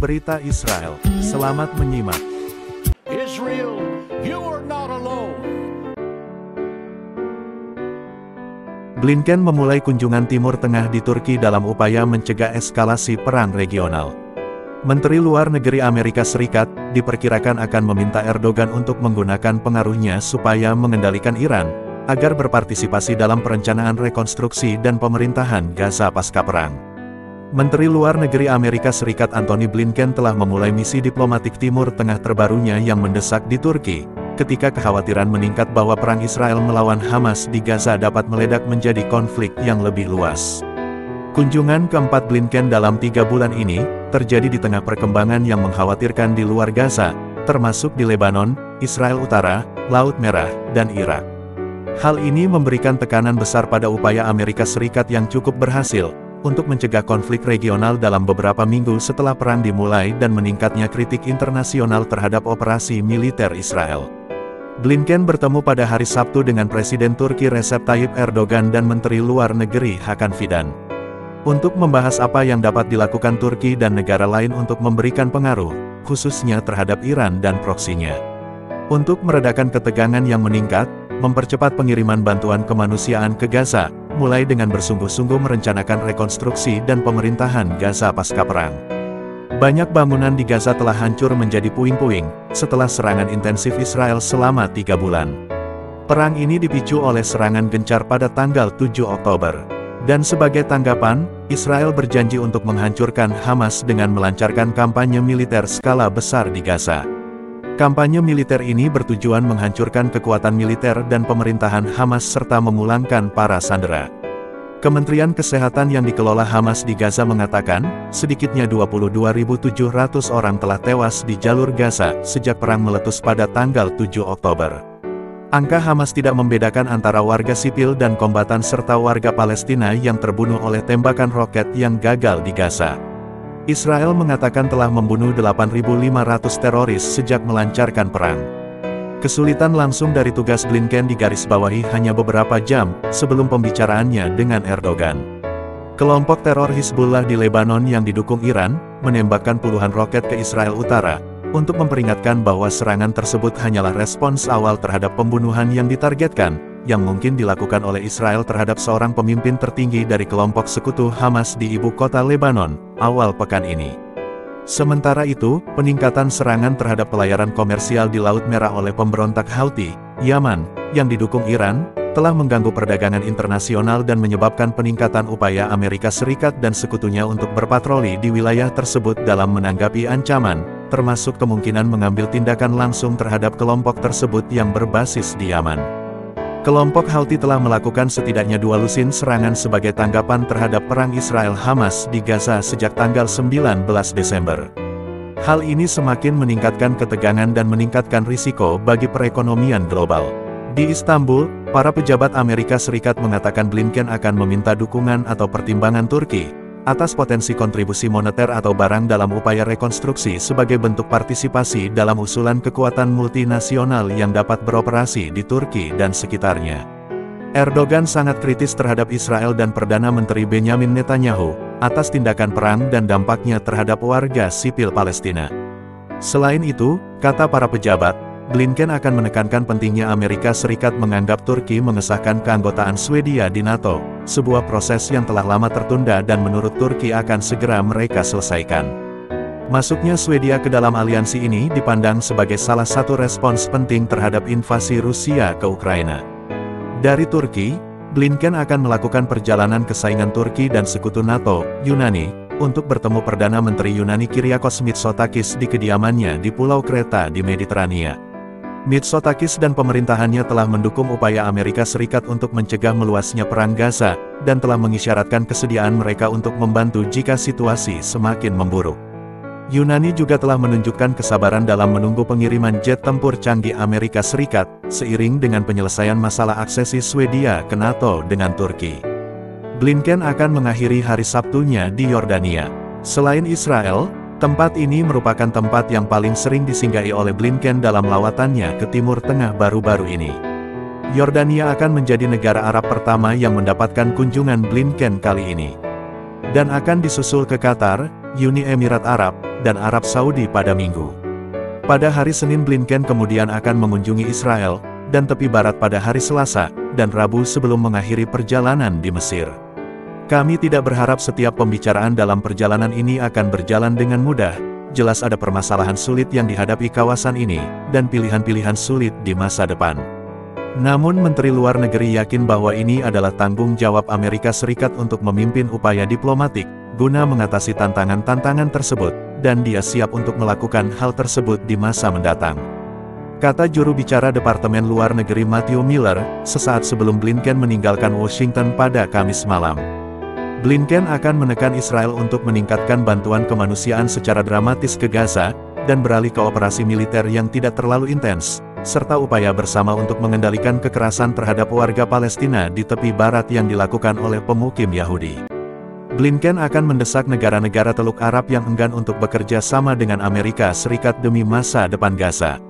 Berita Israel. Selamat menyimak. Israel, you are not alone. Blinken memulai kunjungan Timur Tengah di Turki dalam upaya mencegah eskalasi perang regional. Menteri Luar Negeri Amerika Serikat diperkirakan akan meminta Erdogan untuk menggunakan pengaruhnya supaya mengendalikan Iran, agar berpartisipasi dalam perencanaan rekonstruksi dan pemerintahan Gaza pasca perang. Menteri Luar Negeri Amerika Serikat Antony Blinken telah memulai misi diplomatik Timur Tengah terbarunya yang mendesak di Turki, ketika kekhawatiran meningkat bahwa perang Israel melawan Hamas di Gaza dapat meledak menjadi konflik yang lebih luas. Kunjungan keempat Blinken dalam 3 bulan ini, terjadi di tengah perkembangan yang mengkhawatirkan di luar Gaza, termasuk di Lebanon, Israel Utara, Laut Merah, dan Irak. Hal ini memberikan tekanan besar pada upaya Amerika Serikat yang cukup berhasil, untuk mencegah konflik regional dalam beberapa minggu setelah perang dimulai dan meningkatnya kritik internasional terhadap operasi militer Israel. Blinken bertemu pada hari Sabtu dengan Presiden Turki Recep Tayyip Erdogan dan Menteri Luar Negeri Hakan Fidan, untuk membahas apa yang dapat dilakukan Turki dan negara lain untuk memberikan pengaruh, khususnya terhadap Iran dan proksinya, untuk meredakan ketegangan yang meningkat, mempercepat pengiriman bantuan kemanusiaan ke Gaza, mulai dengan bersungguh-sungguh merencanakan rekonstruksi dan pemerintahan Gaza pasca perang. Banyak bangunan di Gaza telah hancur menjadi puing-puing, setelah serangan intensif Israel selama 3 bulan. Perang ini dipicu oleh serangan gencar pada tanggal 7 Oktober. Dan sebagai tanggapan, Israel berjanji untuk menghancurkan Hamas dengan melancarkan kampanye militer skala besar di Gaza. Kampanye militer ini bertujuan menghancurkan kekuatan militer dan pemerintahan Hamas serta memulangkan para sandera. Kementerian Kesehatan yang dikelola Hamas di Gaza mengatakan, sedikitnya 22.700 orang telah tewas di jalur Gaza sejak perang meletus pada tanggal 7 Oktober. Angka Hamas tidak membedakan antara warga sipil dan kombatan serta warga Palestina yang terbunuh oleh tembakan roket yang gagal di Gaza. Israel mengatakan telah membunuh 8.500 teroris sejak melancarkan perang. Kesulitan langsung dari tugas Blinken digarisbawahi hanya beberapa jam sebelum pembicaraannya dengan Erdogan. Kelompok teror Hizbullah di Lebanon yang didukung Iran, menembakkan puluhan roket ke Israel Utara, untuk memperingatkan bahwa serangan tersebut hanyalah respons awal terhadap pembunuhan yang ditargetkan, yang mungkin dilakukan oleh Israel terhadap seorang pemimpin tertinggi dari kelompok sekutu Hamas di ibu kota Lebanon, awal pekan ini. Sementara itu, peningkatan serangan terhadap pelayaran komersial di Laut Merah oleh pemberontak Houthi, Yaman, yang didukung Iran, telah mengganggu perdagangan internasional dan menyebabkan peningkatan upaya Amerika Serikat dan sekutunya untuk berpatroli di wilayah tersebut dalam menanggapi ancaman, termasuk kemungkinan mengambil tindakan langsung terhadap kelompok tersebut yang berbasis di Yaman. Kelompok Houthi telah melakukan setidaknya 2 lusin serangan sebagai tanggapan terhadap perang Israel-Hamas di Gaza sejak tanggal 19 Desember. Hal ini semakin meningkatkan ketegangan dan meningkatkan risiko bagi perekonomian global. Di Istanbul, para pejabat Amerika Serikat mengatakan Blinken akan meminta dukungan atau pertimbangan Turki atas potensi kontribusi moneter atau barang dalam upaya rekonstruksi sebagai bentuk partisipasi dalam usulan kekuatan multinasional yang dapat beroperasi di Turki dan sekitarnya. Erdogan sangat kritis terhadap Israel dan Perdana Menteri Benjamin Netanyahu atas tindakan perang dan dampaknya terhadap warga sipil Palestina. Selain itu, kata para pejabat, Blinken akan menekankan pentingnya Amerika Serikat menganggap Turki mengesahkan keanggotaan Swedia di NATO, sebuah proses yang telah lama tertunda dan menurut Turki akan segera mereka selesaikan. Masuknya Swedia ke dalam aliansi ini dipandang sebagai salah satu respons penting terhadap invasi Rusia ke Ukraina. Dari Turki, Blinken akan melakukan perjalanan ke saingan Turki dan sekutu NATO, Yunani, untuk bertemu Perdana Menteri Yunani Kyriakos Mitsotakis di kediamannya di Pulau Kreta di Mediterania. Mitsotakis dan pemerintahannya telah mendukung upaya Amerika Serikat untuk mencegah meluasnya perang Gaza, dan telah mengisyaratkan kesediaan mereka untuk membantu jika situasi semakin memburuk. Yunani juga telah menunjukkan kesabaran dalam menunggu pengiriman jet tempur canggih Amerika Serikat, seiring dengan penyelesaian masalah aksesi Swedia ke NATO dengan Turki. Blinken akan mengakhiri hari Sabtunya di Yordania. Selain Israel, tempat ini merupakan tempat yang paling sering disinggahi oleh Blinken dalam lawatannya ke Timur Tengah baru-baru ini. Yordania akan menjadi negara Arab pertama yang mendapatkan kunjungan Blinken kali ini. Dan akan disusul ke Qatar, Uni Emirat Arab, dan Arab Saudi pada Minggu. Pada hari Senin Blinken kemudian akan mengunjungi Israel, dan tepi barat pada hari Selasa, dan Rabu sebelum mengakhiri perjalanan di Mesir. Kami tidak berharap setiap pembicaraan dalam perjalanan ini akan berjalan dengan mudah, jelas ada permasalahan sulit yang dihadapi kawasan ini, dan pilihan-pilihan sulit di masa depan. Namun Menteri Luar Negeri yakin bahwa ini adalah tanggung jawab Amerika Serikat untuk memimpin upaya diplomatik, guna mengatasi tantangan-tantangan tersebut, dan dia siap untuk melakukan hal tersebut di masa mendatang. Kata juru bicara Departemen Luar Negeri Matthew Miller, sesaat sebelum Blinken meninggalkan Washington pada Kamis malam. Blinken akan menekan Israel untuk meningkatkan bantuan kemanusiaan secara dramatis ke Gaza, dan beralih ke operasi militer yang tidak terlalu intens, serta upaya bersama untuk mengendalikan kekerasan terhadap warga Palestina di tepi barat yang dilakukan oleh pemukim Yahudi. Blinken akan mendesak negara-negara Teluk Arab yang enggan untuk bekerja sama dengan Amerika Serikat demi masa depan Gaza.